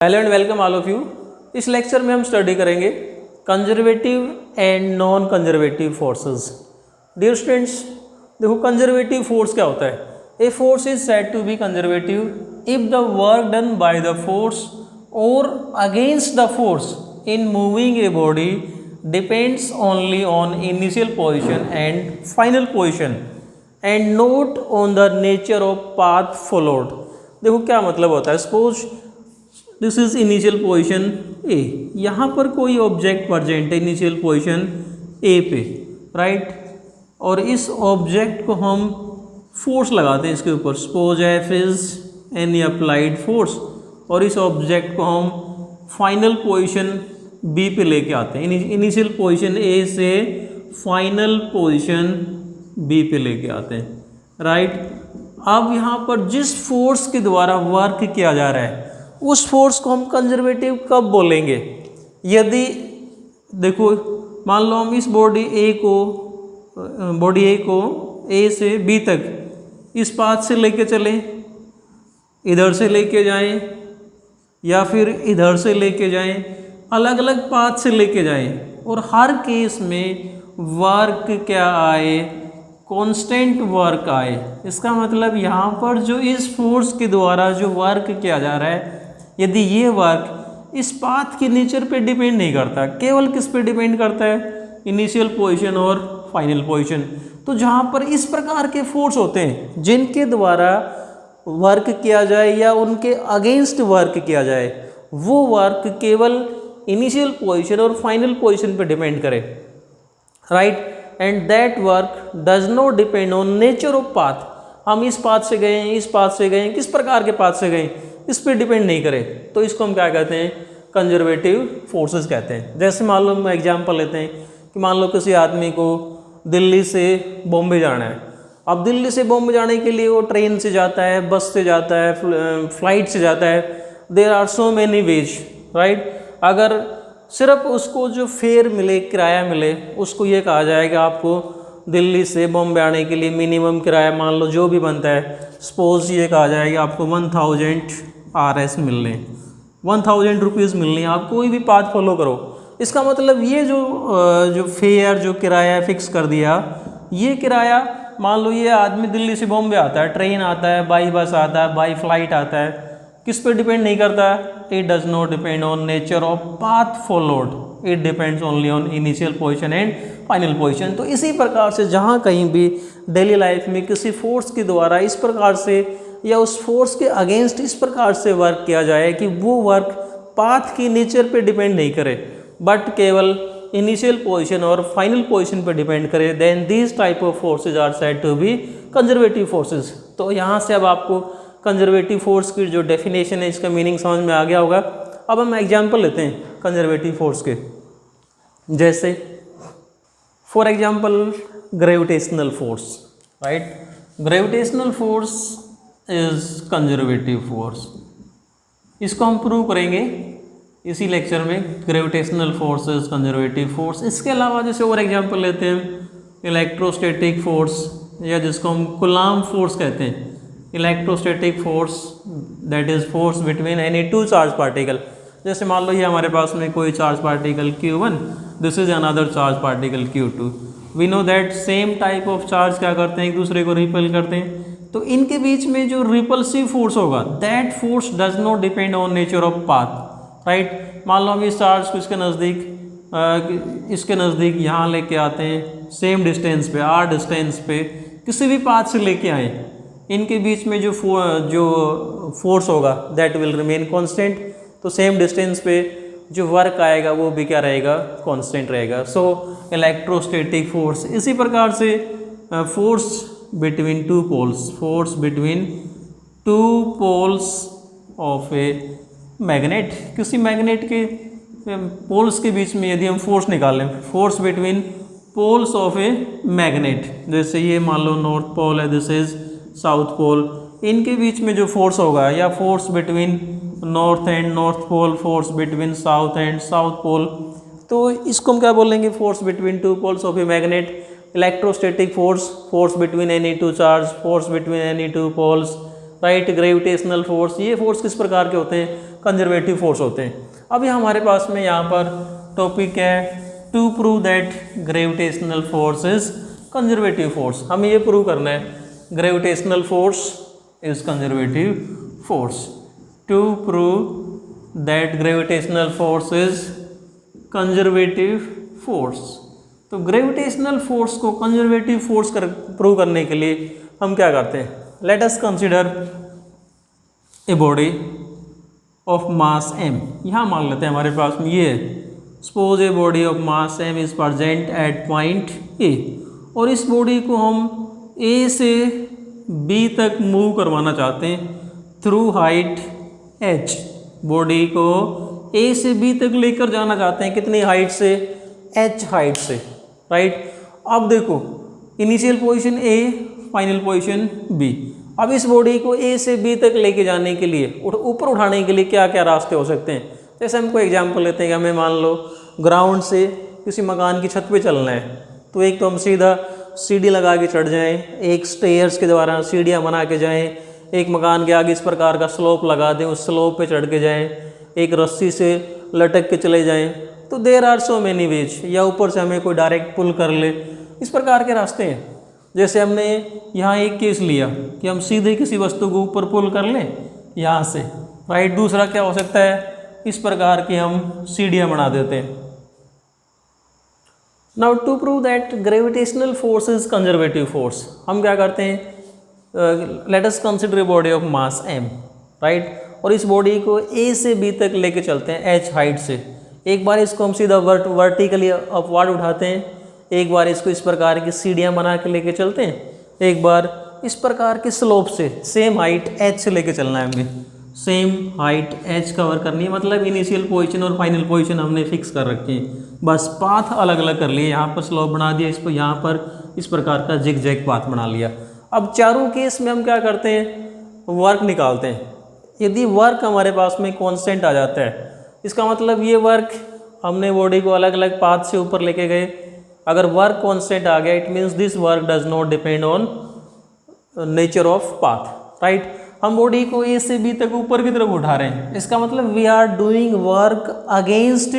Hello and welcome all of you. इस lecture में हम स्टडी करेंगे conservative and non conservative forces. Dear students, देखो कंजर्वेटिव फोर्स क्या होता है। A force is said to be conservative if the work done by the force or against the force in moving a body depends only on initial position and final position and not on the nature of path followed. देखो क्या मतलब होता है। Suppose this is initial position A, यहाँ पर कोई object present है initial position A पे, राइट। और इस ऑब्जेक्ट को हम फोर्स लगाते हैं इसके ऊपर। Suppose F is any applied force और इस ऑब्जेक्ट को हम फाइनल पोजीशन बी पे लेके आते हैं। इनिशियल पोजीशन ए से फाइनल पोजीशन बी पे लेके आते हैं, राइट। अब यहाँ पर जिस फोर्स के द्वारा वर्क किया जा रहा है उस फोर्स को हम कंजर्वेटिव कब बोलेंगे। यदि देखो मान लो हम इस बॉडी ए को ए से बी तक इस पाथ से लेके चलें, इधर से लेके जाएं या फिर इधर से लेके जाएं, अलग अलग पाथ से लेके जाएं, और हर केस में वर्क क्या आए, कांस्टेंट वर्क आए। इसका मतलब यहाँ पर जो इस फोर्स के द्वारा जो वर्क किया जा रहा है, यदि ये वर्क इस पाथ के नेचर पे डिपेंड नहीं करता, केवल किस पे डिपेंड करता है, इनिशियल पोजीशन और फाइनल पोजीशन। तो जहाँ पर इस प्रकार के फोर्स होते हैं जिनके द्वारा वर्क किया जाए या उनके अगेंस्ट वर्क किया जाए, वो वर्क केवल इनिशियल पोजीशन और फाइनल पोजीशन पे डिपेंड करे, right. And that work does not depend on nature of path. हम इस पाथ से गए, इस पाथ से गए, किस प्रकार के पाथ से गए, इस पर डिपेंड नहीं करे, तो इसको हम क्या कहते हैं, कंजर्वेटिव फोर्सेस कहते हैं। जैसे मान लो हम एग्जांपल लेते हैं कि मान लो किसी आदमी को दिल्ली से बॉम्बे जाना है। अब दिल्ली से बॉम्बे जाने के लिए वो ट्रेन से जाता है, बस से जाता है, फ्लाइट से जाता है। There are so many ways, right. अगर सिर्फ उसको जो फेयर मिले, किराया मिले, उसको ये कहा जाएगा आपको दिल्ली से बॉम्बे आने के लिए मिनिमम किराया मान लो जो भी बनता है, सपोज ये कहा जाएगा आपको 1000 RS मिलने, 1000 रुपीज़ मिलने। आप कोई भी पाथ फॉलो करो। इसका मतलब ये जो फेयर जो किराया फिक्स कर दिया, ये किराया मान लो ये आदमी दिल्ली से बॉम्बे आता है, ट्रेन आता है, बाई बस आता है, बाई फ्लाइट आता है, किस पे डिपेंड नहीं करता, it does not depend on nature of path followed, it depends only on initial position and final position. तो इसी प्रकार से जहाँ कहीं भी डेली लाइफ में किसी फोर्स के द्वारा इस प्रकार से या उस फोर्स के अगेंस्ट इस प्रकार से वर्क किया जाए कि वो वर्क पाथ की नेचर पे डिपेंड नहीं करे बट केवल इनिशियल पोजीशन और फाइनल पोजीशन पे डिपेंड करे, then these type of forces are said to be conservative forces. तो यहाँ से अब आपको कंजर्वेटिव फोर्स की जो डेफिनेशन है, इसका मीनिंग समझ में आ गया होगा। अब हम एग्जाम्पल लेते हैं कंजर्वेटिव फोर्स के। जैसे for example gravitational force, right. Gravitational force is conservative force. इसको हम प्रूव करेंगे इसी लेक्चर में, gravitational force is conservative force. इसके अलावा जैसे और एग्जाम्पल लेते हैं इलेक्ट्रोस्टैटिक फोर्स, या जिसको हम कूलॉम फोर्स कहते हैं। Electrostatic force that is force between any two charge particle. जैसे मान लो ये हमारे पास में कोई charge particle Q1, this is another charge particle Q2। We know that same type of charge क्या करते हैं, एक दूसरे को रिपेल करते हैं। तो इनके बीच में जो रिपल्सिव फोर्स होगा, that force does not depend on nature of path, right. मान लो हम इस चार्ज को इसके नज़दीक यहाँ लेके आते हैं, सेम डिस्टेंस पे, r डिस्टेंस पे, किसी भी पाथ से लेके आए, इनके बीच में जो फोर्स होगा दैट विल रिमेन कांस्टेंट। तो सेम डिस्टेंस पे जो वर्क आएगा वो भी क्या रहेगा, कांस्टेंट रहेगा। So electrostatic force. इसी प्रकार से force between two poles, force between two poles of a magnet, किसी मैग्नेट के पोल्स के बीच में यदि हम फोर्स निकालें, force between poles of a magnet, जैसे ये मान लो नॉर्थ पोल है, दिस इज साउथ पोल, इनके बीच में जो फोर्स होगा, या force between north and north pole, force between south and south pole, तो इसको हम क्या बोलेंगे, force between two poles of a magnet. Electrostatic force, force between any two charge, force between any two poles, right, gravitational force, ये force किस प्रकार के होते हैं, कंजर्वेटिव फोर्स होते हैं। अब ये हमारे पास में यहाँ पर टॉपिक है to prove that gravitational force is conservative force. हमें ये प्रूव करना है gravitational force is conservative force. To prove that gravitational force is conservative force. तो ग्रेविटेशनल फोर्स को कंजर्वेटिव फोर्स प्रूव करने के लिए हम क्या करते हैं, let us consider a body of mass m। यहाँ मान लेते हैं हमारे पास में ये suppose a body of mass m is present at point A, और इस बॉडी को हम A से B तक मूव करवाना चाहते हैं थ्रू हाइट h। बॉडी को A से B तक लेकर जाना चाहते हैं, कितनी हाइट से, h हाइट से, राइट। अब देखो initial position A, final position B। अब इस बॉडी को A से B तक लेके जाने के लिए, ऊपर उठाने के लिए क्या क्या रास्ते हो सकते हैं। जैसे हम कोई एग्जांपल लेते हैं कि हमें मान लो ग्राउंड से किसी मकान की छत पे चलना है, तो एक तो हम सीधा सीढ़ी लगा के चढ़ जाएं, एक स्टेयर्स के द्वारा सीढ़ियाँ बना के जाएं, एक मकान के आगे इस प्रकार का स्लोप लगा दें, उस स्लोप पे चढ़ के जाएं, एक रस्सी से लटक के चले जाएं। तो there are so many ways, या ऊपर से हमें कोई डायरेक्ट पुल कर ले, इस प्रकार के रास्ते हैं। जैसे हमने यहाँ एक केस लिया कि हम सीधे किसी वस्तु को ऊपर पुल कर लें यहाँ से, राइट। दूसरा क्या हो सकता है, इस प्रकार की हम सीढ़ियाँ बना देते हैं। Now to prove that gravitational force is conservative force, हम क्या करते हैं, let us consider a body of mass m, right. और इस बॉडी को A से B तक लेके चलते हैं h हाइट से। एक बार इसको हम सीधा वर्टिकली अपवर्ड उठाते हैं, एक बार इसको इस प्रकार की सीढ़ियाँ बना के लेके चलते हैं, एक बार इस प्रकार के स्लोप से सेम हाइट h से लेके चलना है हमें, सेम हाइट h कवर करनी है। मतलब इनिशियल पोजीशन और फाइनल पोजीशन हमने फिक्स कर रखी है, बस पाथ अलग अलग कर लिए। यहाँ पर स्लोप बना दिया, इस पर यहाँ पर इस प्रकार का जिग जैग पाथ बना लिया। अब चारों केस में हम क्या करते हैं, वर्क निकालते हैं। यदि वर्क हमारे पास में कांस्टेंट आ जाता है, इसका मतलब ये वर्क हमने बॉडी को अलग अलग पाथ से ऊपर लेके गए। अगर वर्क कांस्टेंट आ गया, it means this work does not depend on nature of path, right. हम बॉडी को A से B तक ऊपर की तरफ उठा रहे हैं, इसका मतलब we are doing work against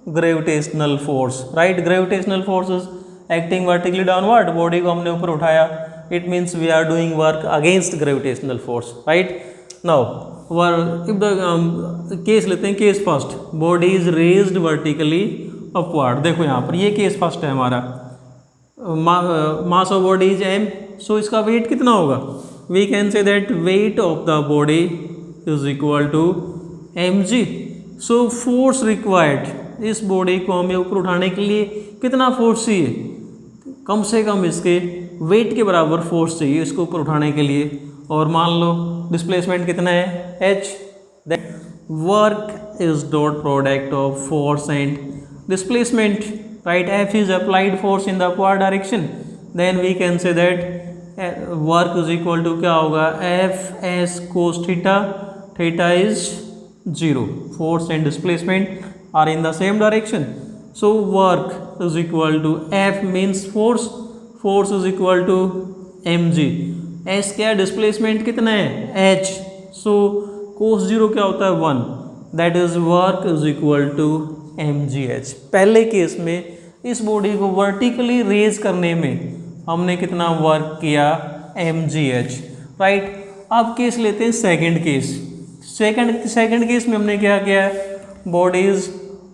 gravitational force, right. Gravitational force is acting vertically downward, body को हमने ऊपर उठाया, it means we are doing work against gravitational force, right. Now if the case लेते हैं, case first, body is raised vertically upward. देखो यहाँ पर ये केस फर्स्ट है हमारा, mass of body is m, so इसका वेट कितना होगा, we can say that weight of the body is equal to mg। So force required, इस बॉडी को हमें ऊपर उठाने के लिए कितना फोर्स चाहिए, कम से कम इसके वेट के बराबर फोर्स चाहिए इसको ऊपर उठाने के लिए। और मान लो डिस्प्लेसमेंट कितना है, h, that work is dot product of force and displacement, right। F is applied force in the upward direction, then we can say that work is equal to क्या होगा, F s cos theta, theta is 0, force and displacement are in the same direction, so work is equal to F means force, force is equal to mg, s क्या displacement कितना है, h, so cos 0 क्या होता है 1, that is work is equal to mgh। पहले case में इस body को वर्टिकली रेज करने में हमने कितना वर्क किया, mgh, राइट। अब केस लेते हैं सेकंड केस। सेकंड केस में हमने क्या किया, body is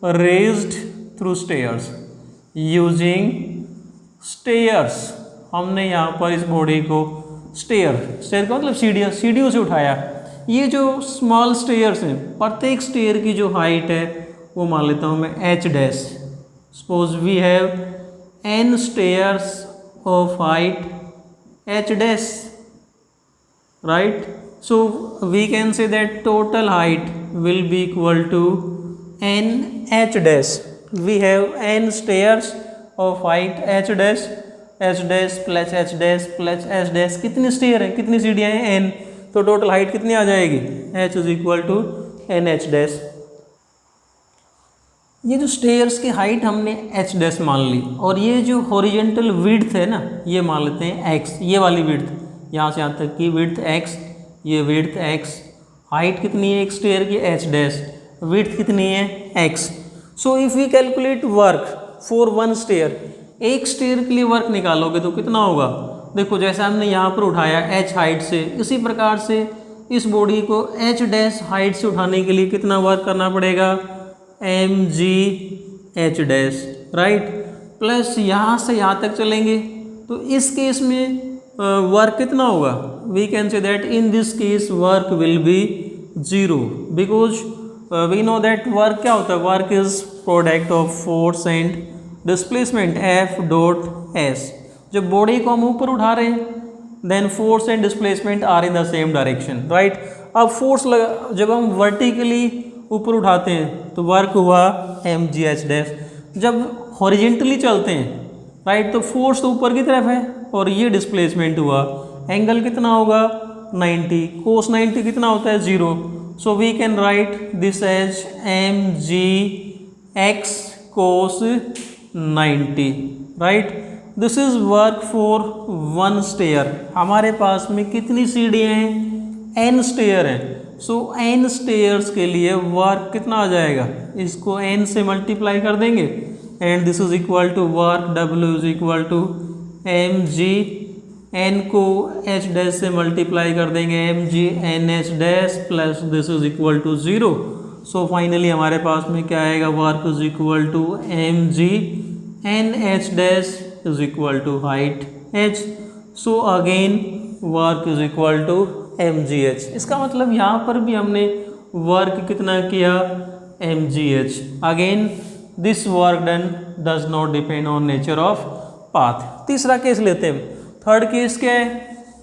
raised through stairs, using stairs. हमने यहाँ पर इस बॉडी को स्टेयर का मतलब सीढ़ियों से उठाया। ये जो स्मॉल स्टेयर्स हैं, प्रत्येक स्टेयर की जो हाइट है वो मान लेता हूँ मैं h dash. Suppose we have n stairs of height h dash, right. So we can say that total height will be equal to n h dash. We have n stairs of height h dash plus h dash plus h dash. कितनी stair है, कितनी सीढ़ियाँ हैं, n, तो total height कितनी आ जाएगी, h is equal to n h dash. ये जो स्टेयर्स की हाइट हमने h डैश मान ली, और ये जो हॉरिजेंटल विड्थ है ना, ये मान लेते हैं x, ये वाली विड्थ यहाँ से यहाँ तक की विड्थ x, ये विड्थ x, हाइट कितनी है एक स्टेयर की h डैश, विड्थ कितनी है x। So if we calculate work for one stair, एक स्टेयर के लिए वर्क निकालोगे तो कितना होगा। देखो जैसे हमने यहाँ पर उठाया h हाइट से, इसी प्रकार से इस बॉडी को h डैश हाइट से उठाने के लिए कितना वर्क करना पड़ेगा, mgh डैश, राइट। प्लस यहाँ से यहाँ तक चलेंगे तो इस केस में वर्क कितना होगा, we can say that in this case work will be 0 because we know that work क्या होता है, work is product of force and displacement F dot S। जब बॉडी को हम ऊपर उठा रहे हैं then force and displacement are in the same direction, right. अब फोर्स लगा, जब हम वर्टिकली ऊपर उठाते हैं तो वर्क हुआ mgh डैश, जब हॉरिजेंटली चलते हैं राइट तो फोर्स तो ऊपर की तरफ है और ये डिस्प्लेसमेंट हुआ, एंगल कितना होगा 90, कोस 90 कितना होता है 0। So we can write this as mgx cos 90, right. This is work for one stair. हमारे पास में कितनी सीढ़ियाँ हैं, n स्टेयर हैं। सो n स्टेयर्स के लिए वर्क कितना आ जाएगा, इसको n से मल्टीप्लाई कर देंगे and this is equal to work W is equal to mg, n को h डैश से मल्टीप्लाई कर देंगे mg nh dash plus this is equal to 0। So finally हमारे पास में क्या आएगा, work is equal to mg nh dash is equal to height h। So again work is equal to mgh। इसका मतलब यहाँ पर भी हमने वर्क कितना किया, mgh। Again this work done does not depend on nature of path. तीसरा case लेते हैं, थर्ड केस क्या है,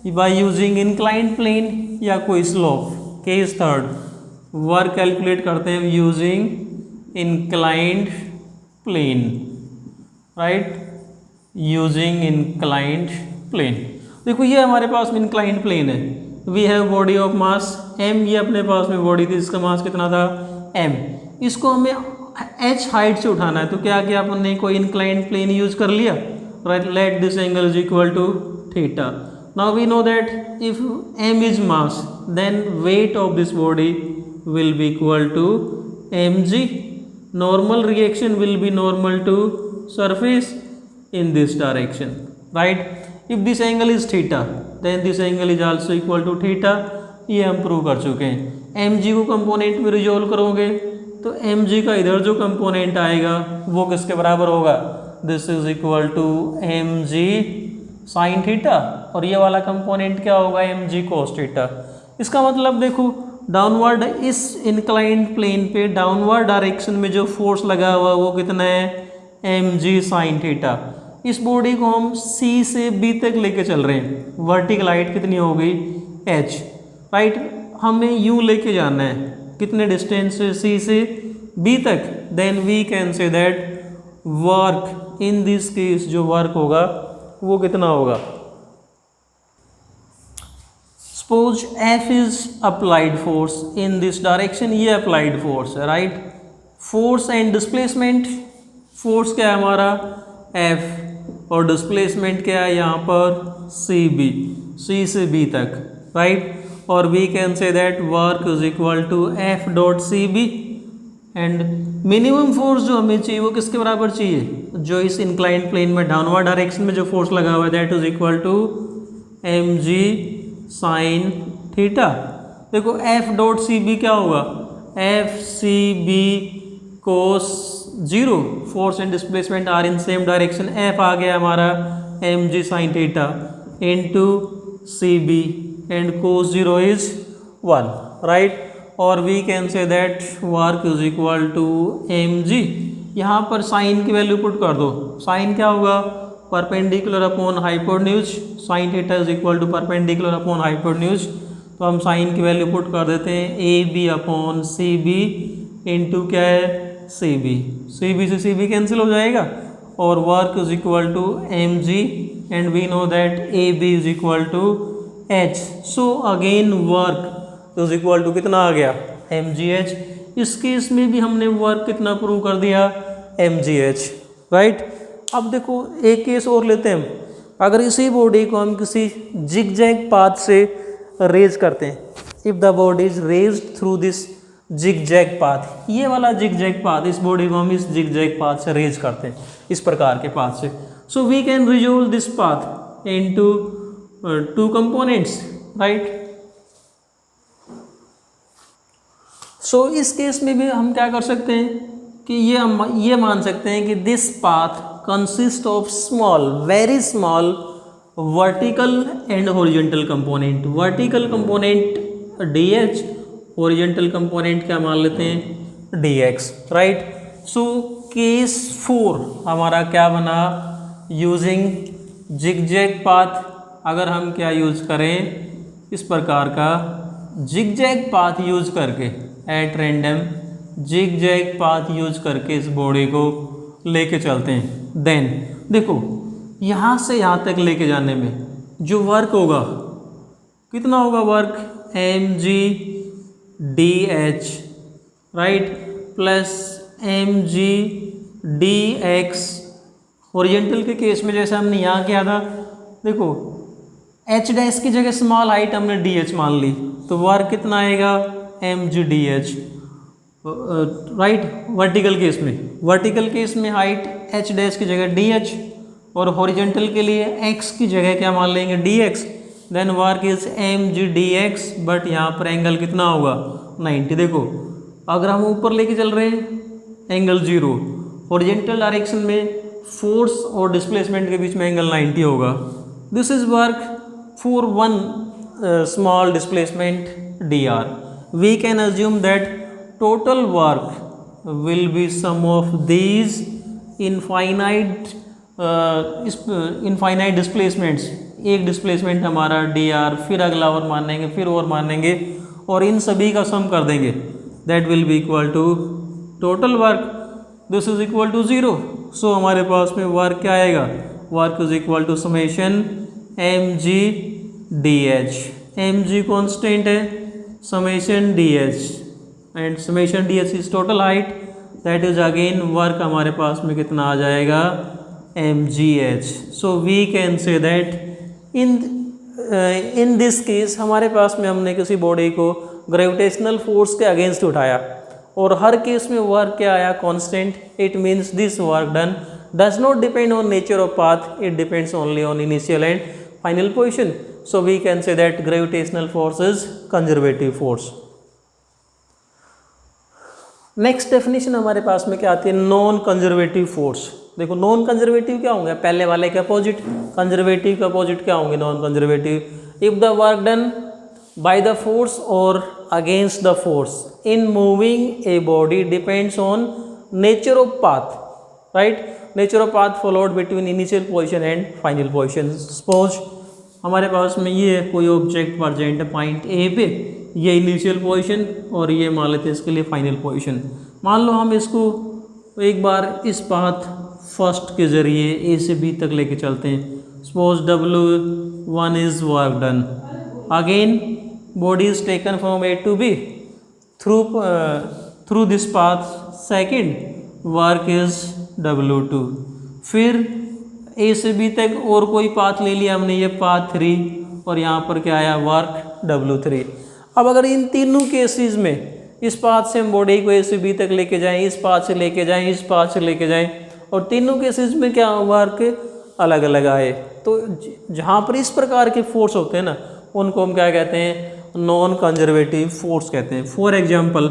बाय यूजिंग इंक्लाइंड प्लेन या कोई slope. Case third, work calculate करते हैं using inclined plane, right, using inclined plane. देखो ये हमारे पास में इंक्लाइंड प्लेन है, we have body of mass m, ये अपने पास में बॉडी थी जिसका मास कितना था m। इसको हमें h हाइट से उठाना है तो क्या किया अपन ने, कोई इंक्लाइंड प्लेन यूज कर लिया, right. Let this angle is equal to theta. Now we know that if m is mass then weight of this body will be equal to mg। Normal reaction will be normal to surface in this direction, right। if this angle is theta then this angle is also equal to theta। ये हम prove कर चुके हैं। mg को component में resolve करोगे तो mg का इधर जो कंपोनेंट आएगा वो किसके बराबर होगा, this is equal to mg sine theta, और ये वाला कंपोनेंट क्या होगा, mg cos थीटा। इसका मतलब देखो डाउनवर्ड, इस इंक्लाइंड प्लेन पे डाउनवर्ड डायरेक्शन में जो फोर्स लगा हुआ वो कितना है, mg साइन थीटा। इस बॉडी को हम C से B तक लेके चल रहे हैं, वर्टिकल हाइट कितनी हो गई h, राइट। हमें यूँ लेके जाना है कितने डिस्टेंस से, C से B तक। Then we can say that work in this case जो वर्क होगा वो कितना होगा, suppose F is applied force in this direction, ये अप्लाइड फोर्स है, right. Force and displacement, force क्या है हमारा F और डिस्प्लेसमेंट क्या है यहाँ पर CB, C से B तक, राइट। और we can say that work is equal to F dot CB and minimum force जो हमें चाहिए वो किसके बराबर चाहिए, जो इस इंक्लाइंड प्लेन में डाउनवर्ड डायरेक्शन में जो फोर्स लगा हुआ है that is equal to mg sine theta. देखो F डॉट CB क्या होगा, FCB cos 0, force and displacement are in same direction, F आ गया हमारा mg sine theta into CB and cos 0 is 1, right. और we can say that work is equal to mg। यहाँ पर sign की value put कर दो, sine क्या होगा, perpendicular upon hypotenuse, sine theta is equal to perpendicular upon hypotenuse. तो हम साइन की वैल्यू पुट कर देते हैं AB अपॉन CB इंटू क्या है CB, CB से CB कैंसिल हो जाएगा और work is equal to mg and we know that AB is equal to h। So again work is equal to कितना आ गया mgh। इस केस में भी हमने वर्क कितना प्रूव कर दिया mgh, राइट। अब देखो एक केस और लेते हैं हम, अगर इसी बॉडी को हम किसी जिगजैग पाथ से रेज करते हैं, if the body is raised through this zigzag path, ये वाला जिगजैग पाथ, इस बॉडी को हम इस जिगजैग पाथ से रेज करते हैं, इस प्रकार के पाथ से. So we can resolve this path into two components, right. So इस केस में भी हम क्या कर सकते हैं कि ये मान सकते हैं कि this path consist of small, very small vertical and horizontal component. Vertical component dh, horizontal component क्या मान लेते हैं dx, राइट. सो केस 4 हमारा क्या बना, यूजिंग जिगजैग पाथ. अगर हम क्या यूज करें, इस प्रकार का जिगजैग पाथ यूज करके, at random zigzag path use करके इस बॉडी को लेके चलते हैं. देन देखो यहाँ से यहाँ तक लेके जाने में जो वर्क होगा कितना होगा, work mg dh, right, plus mg dx. Horizontal के केस में जैसे हमने यहाँ किया था, देखो h डैश की जगह स्मॉल हाइट हमने dh मान ली, तो वर्क कितना आएगा mg dh, right. Vertical case में हाइट h डैश की जगह dh, और हॉरिजॉन्टल के लिए x की जगह क्या मान लेंगे dx. Then work is mg dx, but यहाँ पर एंगल कितना होगा 90. देखो अगर हम ऊपर लेके चल रहे हैं एंगल 0, हॉरिजॉन्टल डायरेक्शन में फोर्स और डिस्प्लेसमेंट के बीच में एंगल 90 होगा. This is work for one small displacement dr. We can assume that total work will be sum of these infinite displacements. एक डिस्प्लेसमेंट हमारा dr, फिर अगला और मानेंगे, फिर और मानेंगे, और इन सभी का सम कर देंगे. That will be equal to total work. This is equal to 0. So हमारे पास में वर्क क्या आएगा, work is equal to summation mg dh. mg constant है, summation dh, and summation dh is total height. That is again work हमारे पास में कितना आ जाएगा mgh. So we can say that in this case हमारे पास में हमने किसी बॉडी को ग्रेविटेशनल फोर्स के अगेंस्ट उठाया, और हर केस में वर्क क्या आया constant. It means this work done does not depend on nature of path, it depends only on initial and final position. So we can say that gravitational force is conservative force. Next definition हमारे पास में क्या आती है, non conservative force. देखो non conservative क्या होंगे, पहले वाले के अपोजिट. कंजर्वेटिव के अपोजिट क्या होंगे, non conservative. If the work done by the force or against the force in moving a body depends on nature of path, right. Nature of path followed between initial position and final position. Suppose हमारे पास में ये कोई object present है point A पे, ये initial position और ये मान लेते हैं इसके लिए फाइनल पोजिशन. मान लो हम इसको एक बार इस पाथ फर्स्ट के जरिए ए से बी तक लेके चलते हैं. Suppose W1 is work done. Again body is taken from A to B through this path. Second work is W2. फिर ए से बी तक और कोई पाथ ले लिया हमने, ये पाथ 3, और यहाँ पर क्या आया वर्क W3. अब अगर इन तीनों केसेस में इस पाथ से हम बॉडी को ए से बी तक लेके जाएं, इस पाथ से लेके जाएं, इस पाथ से लेके जाएं, और तीनों केसेस में क्या वर्क अलग अलग आए, तो जहाँ पर इस प्रकार के फोर्स होते हैं ना, उनको हम क्या कहते हैं, नॉन कंजर्वेटिव फोर्स कहते हैं. फॉर एग्जांपल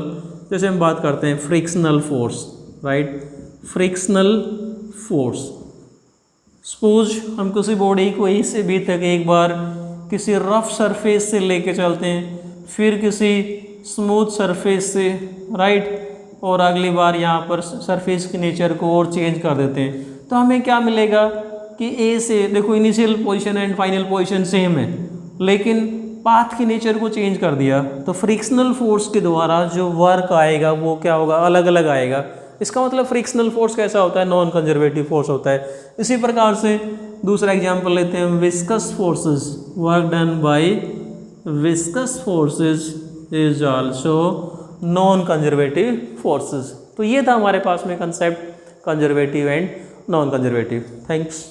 जैसे हम बात करते हैं frictional force, right. Frictional force, suppose हम किसी बॉडी को ए से बी तक एक बार किसी रफ सरफेस से लेके चलते हैं, फिर किसी स्मूथ सरफेस से, राइट, और अगली बार यहाँ पर सरफेस के नेचर को और चेंज कर देते हैं, तो हमें क्या मिलेगा कि ए से देखो initial position and final position same है, लेकिन पाथ के नेचर को चेंज कर दिया, तो फ्रिक्शनल फोर्स के द्वारा जो वर्क आएगा वो क्या होगा, अलग अलग आएगा. इसका मतलब फ्रिक्शनल फोर्स कैसा होता है, नॉन कंजर्वेटिव फोर्स होता है. इसी प्रकार से दूसरा एग्जाम्पल लेते हैं, viscous forces. Work done bye viscous forces is also known conservative forces. तो ये था हमारे पास में concept conservative and non conservative. Thanks.